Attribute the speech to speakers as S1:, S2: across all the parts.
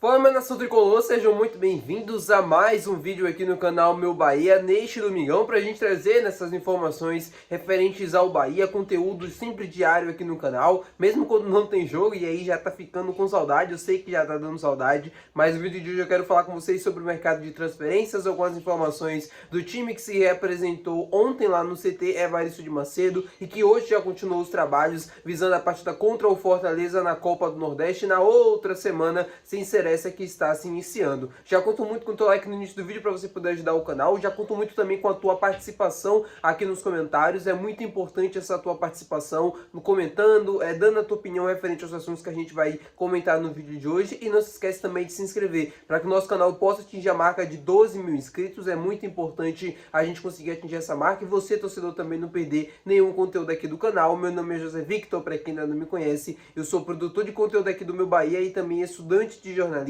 S1: Fala, minha nação tricolor, sejam muito bem-vindos a mais um vídeo aqui no canal Meu Bahia neste domingão, para a gente trazer nessas informações referentes ao Bahia, conteúdo sempre diário aqui no canal, mesmo quando não tem jogo, e aí já tá ficando com saudade, eu sei que já tá dando saudade, mas no vídeo de hoje eu quero falar com vocês sobre o mercado de transferências, algumas informações do time que se representou ontem lá no CT Evaristo de Macedo, e que hoje já continuou os trabalhos visando a partida contra o Fortaleza na Copa do Nordeste, na outra semana, sem ser essa que está se iniciando. Já conto muito com o teu like no início do vídeo para você poder ajudar o canal, já conto muito também com a tua participação aqui nos comentários, é muito importante essa tua participação, no comentando, dando a tua opinião referente aos assuntos que a gente vai comentar no vídeo de hoje, e não se esquece também de se inscrever, para que o nosso canal possa atingir a marca de 12 mil inscritos, é muito importante a gente conseguir atingir essa marca, e você, torcedor, também não perder nenhum conteúdo aqui do canal. Meu nome é José Victor, para quem ainda não me conhece, eu sou produtor de conteúdo aqui do Meu Bahia e também estudante de jornalismo,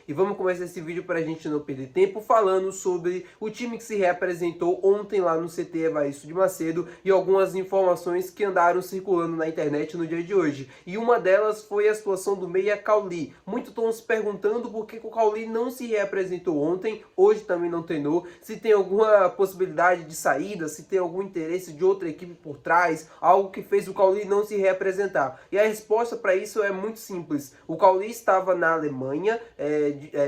S1: e vamos começar esse vídeo para a gente não perder tempo falando sobre o time que se reapresentou ontem lá no CT Evaristo de Macedo e algumas informações que andaram circulando na internet no dia de hoje. E uma delas foi a situação do meia Cauli. Muitos estão se perguntando por que o Cauli não se reapresentou ontem, hoje também não treinou, se tem alguma possibilidade de saída, se tem algum interesse de outra equipe por trás, algo que fez o Cauli não se reapresentar. E a resposta para isso é muito simples. O Cauli estava na Alemanha,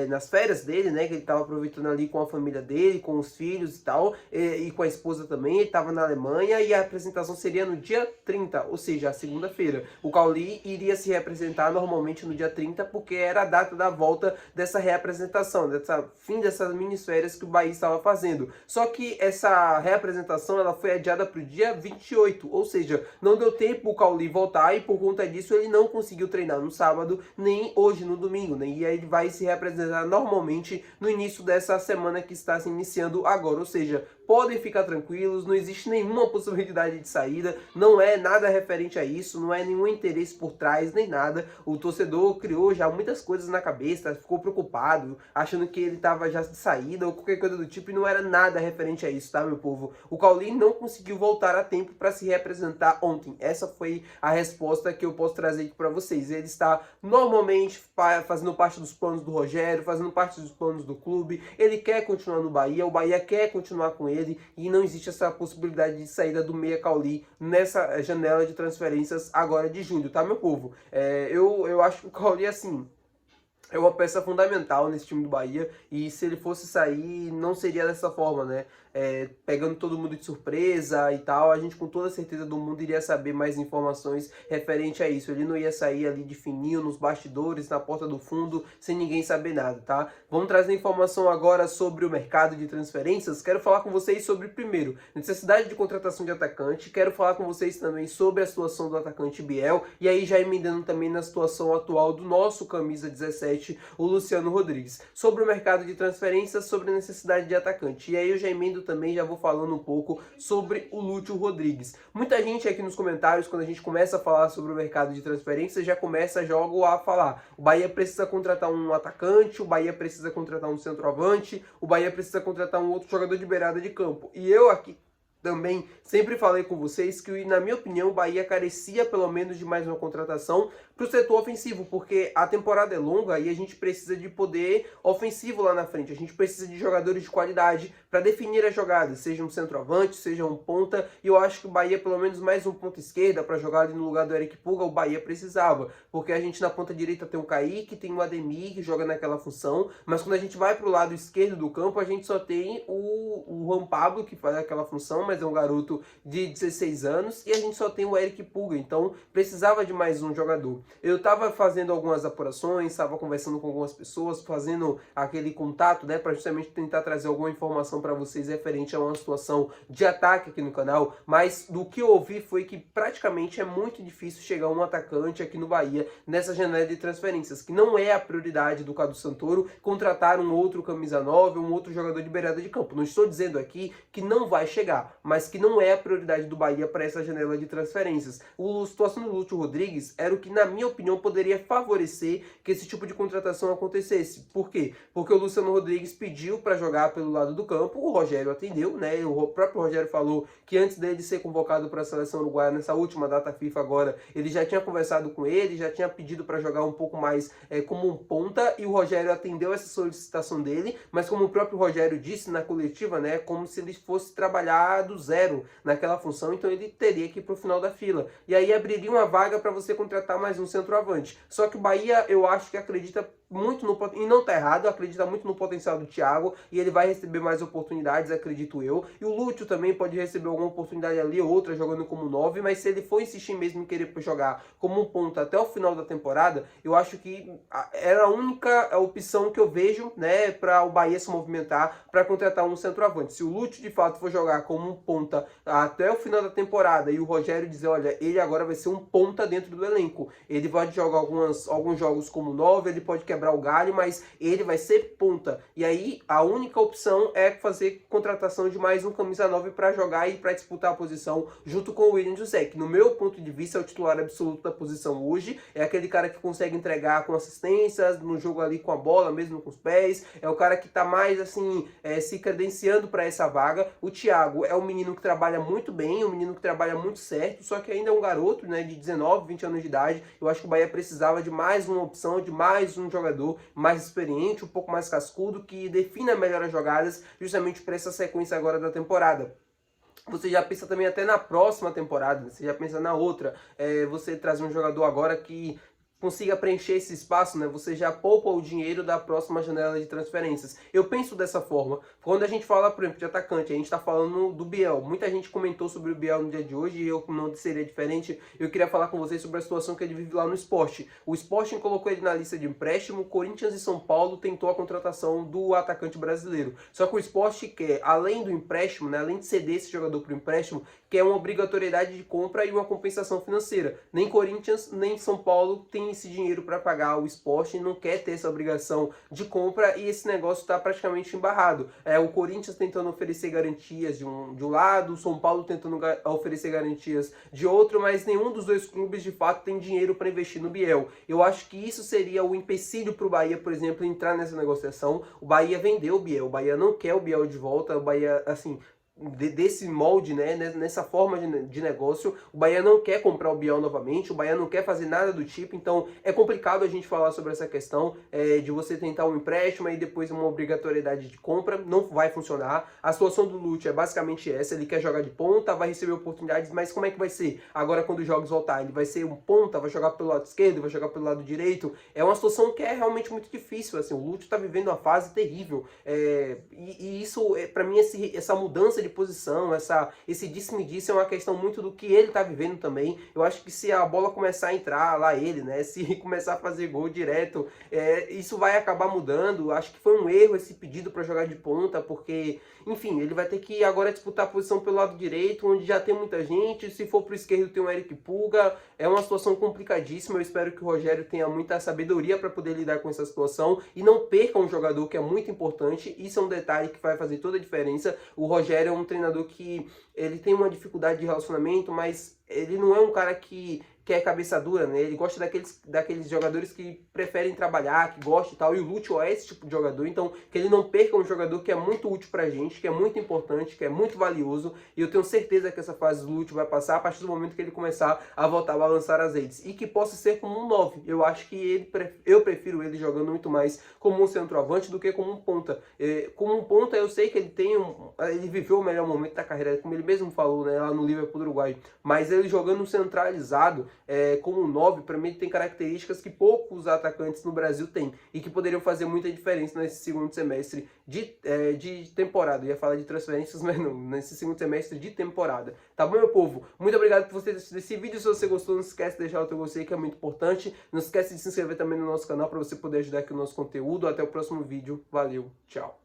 S1: nas férias dele, né, que ele estava aproveitando ali com a família dele, com os filhos e tal, e com a esposa também. Ele estava na Alemanha e a apresentação seria no dia 30, ou seja, a segunda-feira. O Cauli iria se reapresentar normalmente no dia 30, porque era a data da volta dessa reapresentação, fim dessas minisférias que o Bahia estava fazendo. Só que essa reapresentação ela foi adiada para o dia 28, ou seja, não deu tempo o Cauli voltar e por conta disso ele não conseguiu treinar no sábado, nem hoje no domingo, né? E aí ele vai se representar normalmente no início dessa semana que está se iniciando agora, ou seja, podem ficar tranquilos, não existe nenhuma possibilidade de saída, não é nada referente a isso, não é nenhum interesse por trás, nem nada. O torcedor criou já muitas coisas na cabeça, ficou preocupado, achando que ele estava já de saída ou qualquer coisa do tipo, e não era nada referente a isso, tá, meu povo? O Cauli não conseguiu voltar a tempo para se representar ontem. Essa foi a resposta que eu posso trazer aqui para vocês. Ele está normalmente fazendo parte dos planos do Rogério, fazendo parte dos planos do clube, ele quer continuar no Bahia, o Bahia quer continuar com ele, e não existe essa possibilidade de saída do meia Cauli nessa janela de transferências agora de junho, tá, meu povo? Eu acho que o Cauli, assim, é uma peça fundamental nesse time do Bahia, e se ele fosse sair, não seria dessa forma, né? Pegando todo mundo de surpresa e tal, a gente com toda certeza do mundo iria saber mais informações referente a isso. Ele não ia sair ali de fininho, nos bastidores, na porta do fundo, sem ninguém saber nada, tá? Vamos trazer informação agora sobre o mercado de transferências. Quero falar com vocês sobre, primeiro, necessidade de contratação de atacante. Quero falar com vocês também sobre a situação do atacante Biel, e aí já emendando também na situação atual do nosso camisa 17, o Luciano Rodrigues. Sobre o mercado de transferências, sobre a necessidade de atacante. E aí eu já emendo também, já vou falando um pouco sobre o Lúcio Rodrigues. Muita gente aqui nos comentários, quando a gente começa a falar sobre o mercado de transferências, já começa a falar: o Bahia precisa contratar um atacante, o Bahia precisa contratar um centroavante, o Bahia precisa contratar um outro jogador de beirada de campo. E eu aqui também sempre falei com vocês que, na minha opinião, o Bahia carecia pelo menos de mais uma contratação para o setor ofensivo, porque a temporada é longa e a gente precisa de poder ofensivo lá na frente, a gente precisa de jogadores de qualidade para definir as jogadas, seja um centroavante, seja um ponta, e eu acho que o Bahia, pelo menos mais um ponta esquerda para jogar ali no lugar do Eric Puga, o Bahia precisava, porque a gente na ponta direita tem o Kaique, tem o Ademir que joga naquela função, mas quando a gente vai para o lado esquerdo do campo, a gente só tem o Juan Pablo que faz aquela função, mas é um garoto de 16 anos, e a gente só tem o Eric Puga, então precisava de mais um jogador. Eu estava fazendo algumas apurações, estava conversando com algumas pessoas, fazendo aquele contato, né, para justamente tentar trazer alguma informação para vocês referente a uma situação de ataque aqui no canal, mas do que eu ouvi foi que praticamente é muito difícil chegar um atacante aqui no Bahia nessa janela de transferências, que não é a prioridade do Cadu Santoro contratar um outro camisa 9, um outro jogador de beirada de campo. Não estou dizendo aqui que não vai chegar, mas que não é a prioridade do Bahia para essa janela de transferências. A situação do Lúcio Rodrigues era o que, na minha opinião, poderia favorecer que esse tipo de contratação acontecesse. Por quê? Porque o Luciano Rodrigues pediu para jogar pelo lado do campo, o Rogério atendeu, né? O próprio Rogério falou que antes dele ser convocado para a seleção uruguaia nessa última data FIFA agora, ele já tinha conversado com ele, já tinha pedido para jogar um pouco mais como um ponta, e o Rogério atendeu essa solicitação dele, mas como o próprio Rogério disse na coletiva, né, como se ele fosse trabalhar do zero naquela função, então ele teria que ir para o final da fila. E aí abriria uma vaga para você contratar mais um centroavante. Só que o Bahia, eu acho que acredita muito no, e não tá errado, acredita muito no potencial do Thiago, e ele vai receber mais oportunidades, acredito eu. E o Lúcio também pode receber alguma oportunidade ali, outra jogando como 9, mas se ele for insistir mesmo em querer jogar como um ponto até o final da temporada, eu acho que era a única opção que eu vejo, né, para o Bahia se movimentar para contratar um centroavante. Se o Lúcio de fato for jogar como um ponta até o final da temporada e o Rogério dizer, olha, ele agora vai ser um ponta dentro do elenco, ele pode jogar alguns jogos como 9, ele pode quebrar o galho, mas ele vai ser ponta. E aí a única opção é fazer contratação de mais um camisa 9 para jogar e para disputar a posição junto com o William José, que no meu ponto de vista é o titular absoluto da posição hoje, é aquele cara que consegue entregar com assistências no jogo ali com a bola, mesmo com os pés, é o cara que tá mais assim, se credenciando para essa vaga. O Thiago é um menino que trabalha muito bem, um menino que trabalha muito certo, só que ainda é um garoto, né, de 19, 20 anos de idade. Eu acho que o Bahia precisava de mais uma opção, de mais um jogador mais experiente, um pouco mais cascudo, que defina melhor as jogadas, justamente para essa sequência agora da temporada. Você já pensa também até na próxima temporada, você já pensa na outra, você trazer um jogador agora que consiga preencher esse espaço, né? Você já poupa o dinheiro da próxima janela de transferências. Eu penso dessa forma. Quando a gente fala, por exemplo, de atacante, a gente está falando do Biel. Muita gente comentou sobre o Biel no dia de hoje e eu não seria diferente. Eu queria falar com vocês sobre a situação que ele vive lá no Sport. O Sport colocou ele na lista de empréstimo, Corinthians e São Paulo tentou a contratação do atacante brasileiro. Só que o Sport quer, além do empréstimo, né, além de ceder esse jogador para o empréstimo, quer uma obrigatoriedade de compra e uma compensação financeira. Nem Corinthians, nem São Paulo tem esse dinheiro para pagar o Sport, não quer ter essa obrigação de compra e esse negócio está praticamente embarrado. O Corinthians tentando oferecer garantias de um lado, o São Paulo tentando oferecer garantias de outro, mas nenhum dos dois clubes de fato tem dinheiro para investir no Biel. Eu acho que isso seria o empecilho para o Bahia, por exemplo, entrar nessa negociação. O Bahia vendeu o Biel, o Bahia não quer o Biel de volta, o Bahia, assim, desse molde, né, nessa forma de negócio, o Bahia não quer comprar o Biel novamente, o Bahia não quer fazer nada do tipo, então é complicado a gente falar sobre essa questão de você tentar um empréstimo e depois uma obrigatoriedade de compra, não vai funcionar. A situação do Lúcio é basicamente essa, ele quer jogar de ponta, vai receber oportunidades, mas como é que vai ser? Agora quando os jogos voltar, ele vai ser um ponta, vai jogar pelo lado esquerdo, vai jogar pelo lado direito, é uma situação que é realmente muito difícil, assim, o Lúcio tá vivendo uma fase terrível, e isso, para mim, essa mudança de posição, esse disse-me-disse é uma questão muito do que ele tá vivendo também. Eu acho que se a bola começar a entrar lá ele, né, se começar a fazer gol direto, isso vai acabar mudando. Acho que foi um erro esse pedido para jogar de ponta, porque, enfim, ele vai ter que agora disputar a posição pelo lado direito, onde já tem muita gente. Se for pro esquerdo tem o Eric Pulga, é uma situação complicadíssima. Eu espero que o Rogério tenha muita sabedoria para poder lidar com essa situação e não perca um jogador que é muito importante. Isso é um detalhe que vai fazer toda a diferença. O Rogério é um treinador que ele tem uma dificuldade de relacionamento, mas ele não é um cara que é cabeça dura, né? Ele gosta daqueles jogadores que preferem trabalhar, que gostam e tal, e o Lúcio é esse tipo de jogador, então que ele não perca um jogador que é muito útil pra gente, que é muito importante, que é muito valioso, e eu tenho certeza que essa fase do Lúcio vai passar a partir do momento que ele começar a voltar a balançar as redes, e que possa ser como um 9. Eu acho que eu prefiro ele jogando muito mais como um centroavante do que como um ponta. Como um ponta eu sei que ele viveu o melhor momento da carreira, como ele mesmo falou, né, lá no Liverpool do Uruguai, mas ele jogando centralizado, como um 9, para mim tem características que poucos atacantes no Brasil têm e que poderiam fazer muita diferença nesse segundo semestre de temporada. Eu ia falar de transferências, mas não, nesse segundo semestre de temporada. Tá bom, meu povo? Muito obrigado por você ter assistido esse vídeo. Se você gostou, não esquece de deixar o teu gostei, que é muito importante. Não esquece de se inscrever também no nosso canal para você poder ajudar aqui o nosso conteúdo. Até o próximo vídeo. Valeu, tchau!